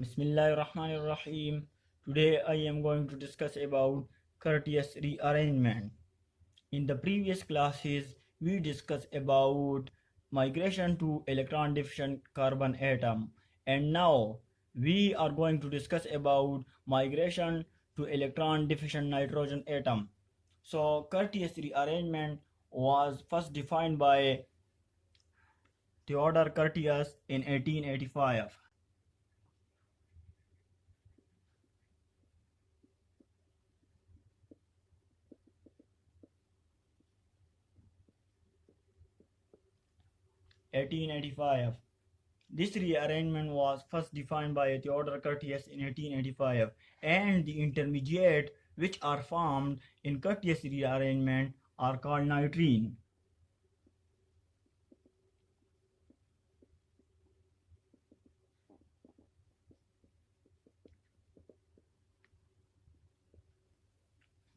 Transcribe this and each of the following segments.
Bismillahirrahmanirrahim. Today I am going to discuss about Curtius rearrangement. In the previous classes, we discussed about migration to electron deficient carbon atom, and now we are going to discuss about migration to electron deficient nitrogen atom. So Curtius rearrangement was first defined by Theodore Curtius in 1885. 1885. This rearrangement was first defined by Theodore Curtius in 1885, and the intermediate which are formed in Curtius rearrangement are called nitrene.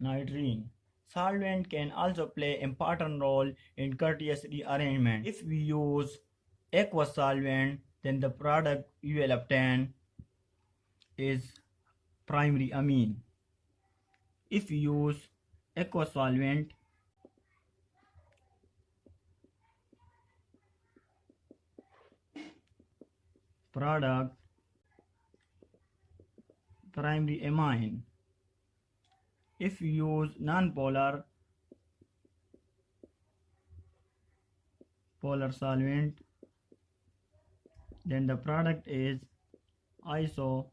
Nitrene. Solvent can also play an important role in Curtius rearrangement. If we use aqueous solvent, then the product you will obtain is primary amine. If we use aqueous solvent, product primary amine. If we use non-polar polar solvent, then the product is isocyanate.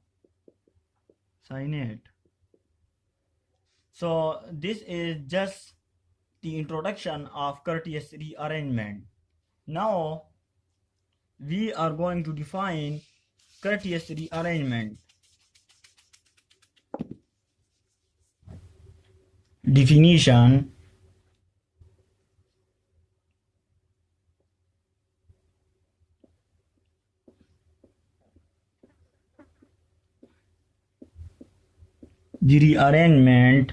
So this is just the introduction of Curtius rearrangement. Now we are going to define Curtius rearrangement. Definition: the rearrangement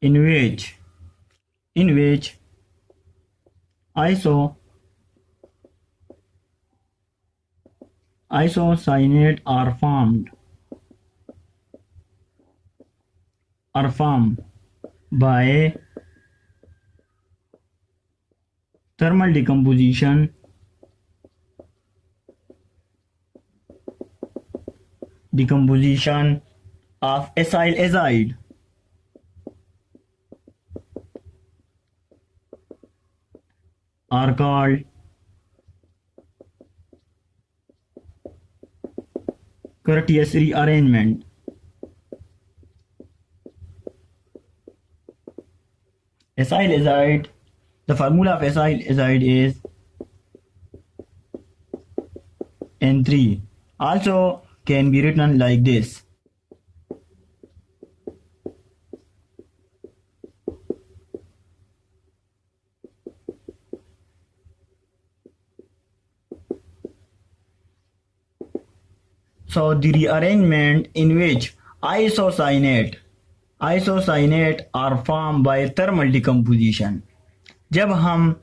in which isocyanate are formed by thermal decomposition of acyl azide are called Curtius rearrangement. Acyl azide, the formula of acyl azide is N3. Also can be written like this. So the rearrangement in which isocyanate are formed by thermal decomposition. जब हम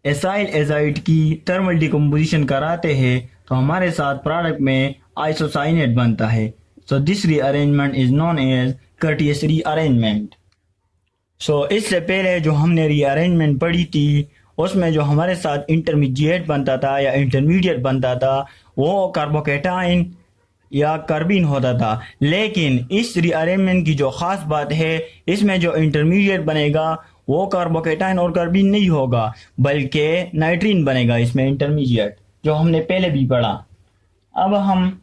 acyl azide की thermal decomposition कराते हैं तो हमारे साथ product में isocyanate बनता है. So this rearrangement is known as Curtius rearrangement. So इससे पहले जो हमने रीअरेंजमेंट पढ़ी थी उसमें जो हमारे साथ इंटरमीडिएट बनता था या इंटरमीडिएट बनता था वो कार्बोकेटाइन या कार्बिन होता था. लेकिन इस रीअरेंजमेंट की जो ख़ास बात है इसमें जो इंटरमीडिएट बनेगा वो कार्बोकेटाइन और कार्बिन नहीं होगा बल्कि नाइट्रीन बनेगा. इसमें इंटरमीडिएट जो हमने पहले भी पढ़ा. अब हम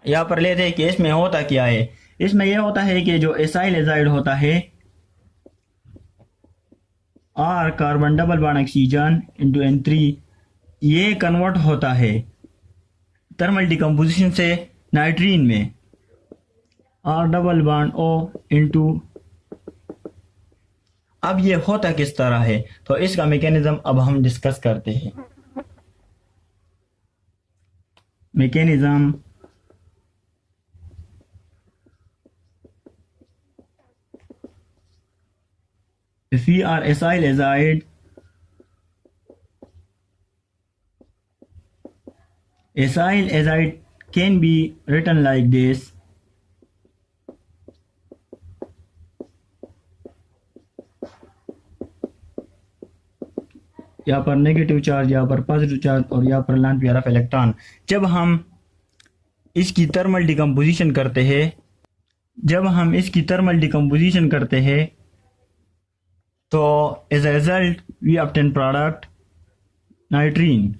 यहाँ पर लेते हैं कि इसमें होता क्या है. इसमें यह होता है कि जो एसाइल एजाइड होता है और carbon double bond oxygen into N3 ये कन्वर्ट होता है थर्मल डिकम्पोजिशन से नाइट्रीन में और डबल बॉन्ड O इंटू. अब ये होता किस तरह है तो इसका मैकेनिज्म अब हम डिस्कस करते हैं. Mechanism if we are acyl azide Acyl azide can be written like this. यहाँ पर नेगेटिव चार्ज, यहाँ पर पॉजिटिव चार्ज और यहाँ पर lone पेयर ऑफ इलेक्ट्रॉन। जब हम इसकी थर्मल डिकम्पोजिशन करते हैं, तो as a result we obtain product nitrene.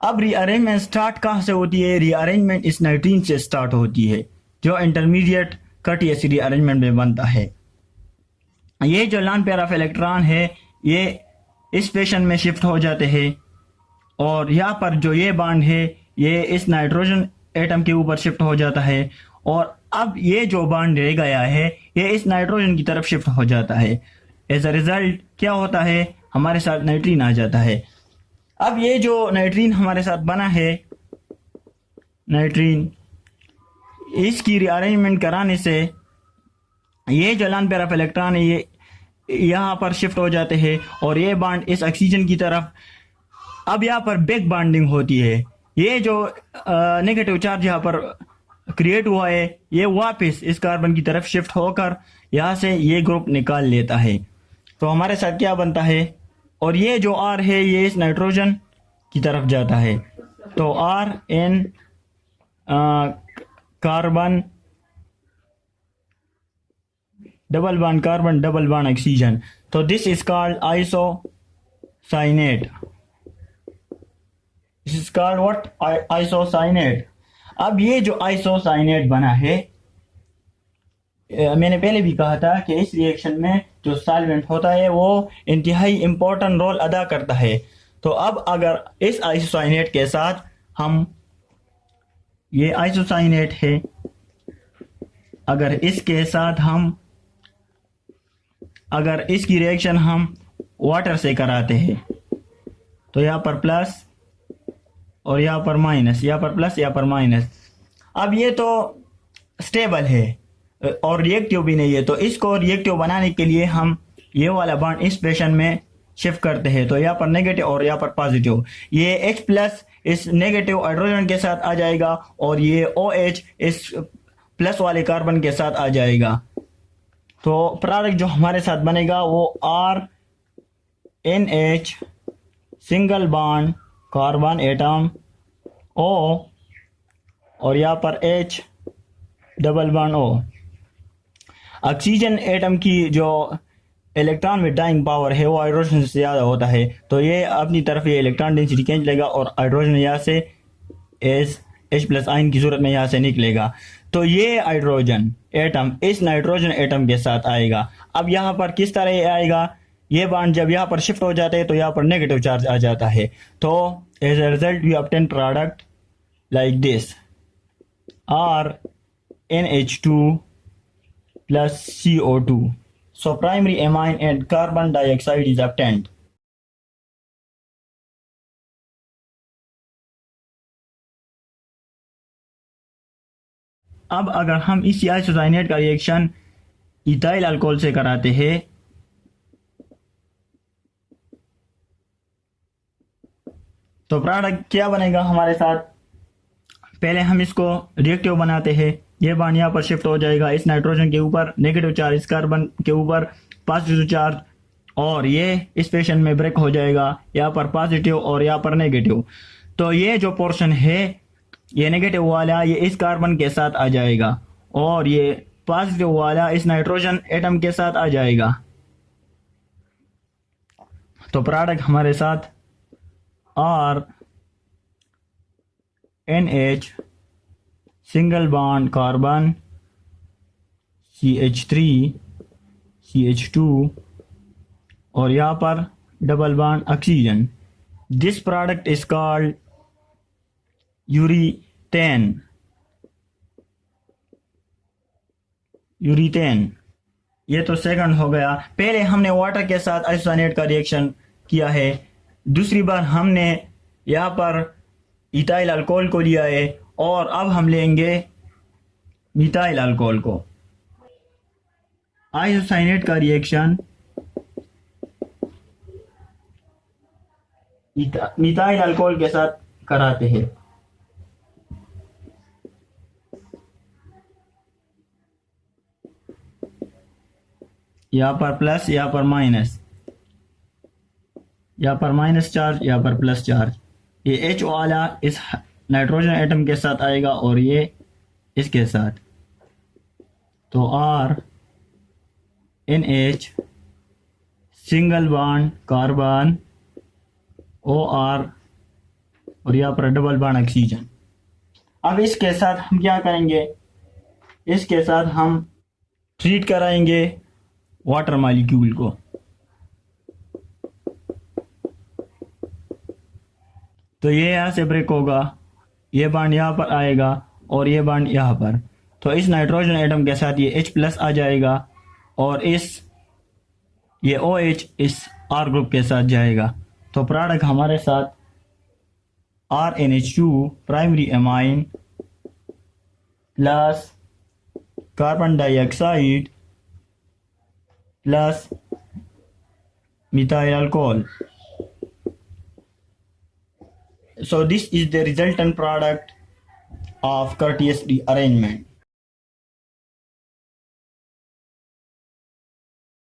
अब रीअरेंजमेंट स्टार्ट कहाँ से होती है? रीअरेंजमेंट इस नाइट्रीन से स्टार्ट होती है, जो इंटरमीडिएट कट एसिड रीअरेंजमेंट में बनता है। ये जो लॉन पेयर ऑफ इलेक्ट्रॉन है, ये इस पोजीशन में शिफ्ट हो जाते हैं और यहाँ पर जो ये बॉन्ड है, ये इस नाइट्रोजन एटम के ऊपर शिफ्ट हो जाता है और अब ये जो बॉन्ड रह गया है, ये इस नाइट्रोजन की तरफ शिफ्ट हो जाता है। एज अ रिजल्ट क्या होता है? हमारे साथ नाइट्रीन आ जाता है। अब ये जो नाइट्रीन हमारे साथ बना है, नाइट्रीन, इसकी रीअरेंजमेंट कराने से ये जो लॉन पेयर ऑफ इलेक्ट्रॉन है, ये यहाँ पर शिफ्ट हो जाते हैं और ये बॉन्ड इस ऑक्सीजन की तरफ। अब यहाँ पर बैक बॉन्डिंग होती है। ये जो नेगेटिव चार्ज यहाँ पर क्रिएट हुआ है, ये वापस इस कार्बन की तरफ शिफ्ट होकर यहाँ से ये ग्रुप निकाल लेता है। तो हमारे साथ क्या बनता है? और ये जो R है, ये इस नाइट्रोजन की तरफ जाता है। तो RN carbon, double bond carbon, double bond oxygen. तो this is called isocyanate. This is called what? Isocyanate. अब ये जो आइसोसाइनेट बना है, मैंने पहले भी कहा था कि इस रिएक्शन में जो सॉल्वेंट होता है वो इंतहाई इंपॉर्टेंट रोल अदा करता है। तो अब अगर इस आइसोसाइनेट के साथ हम, ये आइसोसाइनेट है, अगर इसके साथ हम, अगर इसकी रिएक्शन हम वाटर से कराते हैं, तो यहाँ पर प्लस और यहाँ पर माइनस, यहाँ पर प्लस, यहाँ पर माइनस। अब ये तो स्टेबल है और रिएक्टिव भी नहीं है, तो इसको रिएक्टिव बनाने के लिए हम ये वाला बॉन्ड इस पोजीशन में शिफ्ट करते हैं। तो यहाँ पर नेगेटिव और यहाँ पर पॉजिटिव, ये H प्लस इस नेगेटिव हाइड्रोजन के साथ आ जाएगा और ये OH इस प्लस वाले कार्बन के साथ आ जाएगा। तो प्रोडक्ट जो हमारे साथ बनेगा वो RNH single bond carbon atom O और यहाँ पर H double bond O। Oxygen atom की जो इलेक्ट्रॉन विड्रॉइंग पावर है वो हाइड्रोजन से ज़्यादा होता है, तो ये अपनी तरफ ये इलेक्ट्रॉन डेंसिटी खींच लेगा और हाइड्रोजन यहाँ से H प्लस आयन की सूरत में यहाँ से निकलेगा। तो ये हाइड्रोजन एटम इस नाइट्रोजन एटम के साथ आएगा। अब यहाँ पर किस तरह आएगा? ये बॉन्ड जब यहाँ पर शिफ्ट हो जाते हैं तो यहाँ पर नेगेटिव चार्ज आ जाता है। तो as a result we obtain product like this, RNH2 plus CO2. So primary amine and carbon dioxide is obtained. अब अगर हम इस आइसोसाइनेट का रिएक्शन इथाइल अल्कोहल से कराते हैं, तो प्रोडक्ट क्या बनेगा हमारे साथ? पहले हम इसको रिएक्टिव बनाते हैं। ये बॉन्ड यहाँ पर शिफ्ट हो जाएगा इस नाइट्रोजन के ऊपर, नेगेटिव चार्ज इस कार्बन के ऊपर, पॉजिटिव चार्ज, और ये इस पोजीशन में ब्रेक हो जाएगा, यहाँ पर पॉजिटिव और यहाँ पर नेगेटिव। तो ये जो पोर्शन है, ये नेगेटिव वाला ये इस कार्बन के साथ आ जाएगा और ये पॉजिटिव वाला इस नाइट्रोजन एटम के साथ आ जाएगा। तो प्रोडक्ट हमारे साथ RNH single bond carbon, CH3 CH2 और यहाँ पर double bond oxygen. This product is called urethane. ये तो सेकंड हो गया। पहले हमने वाटर के साथ आइसोसाइनेट का रिएक्शन किया है, दूसरी बार हमने यहाँ पर इथाइल अल्कोहल को लिया है और अब हम लेंगे मिथाइल अल्कोहल को। आइसोसाइनेट का रिएक्शन मिथाइल अल्कोहल के साथ कराते हैं। यहाँ पर प्लस, यहाँ पर माइनस, यहाँ पर माइनस चार्ज, यहाँ पर प्लस चार्ज। ये H वाला इस नाइट्रोजन एटम के साथ आएगा और ये इसके साथ, तो R NH single bond carbon OR और यहाँ पर डबल बॉन्ड ऑक्सीजन। अब इसके साथ हम क्या करेंगे, इसके साथ हम ट्रीट कराएंगे वाटर मॉलिक्यूल को। तो ये यहाँ से ब्रेक होगा, ये बॉन्ड यहाँ पर आएगा और ये बॉन्ड यहाँ पर, तो इस नाइट्रोजन एटम के साथ ये H प्लस आ जाएगा और ये OH इस R ग्रुप के साथ जाएगा। तो प्रोडक्ट हमारे साथ RNH2 primary amine plus carbon dioxide plus methyl alcohol. So this is the resultant product of Curtius rearrangement.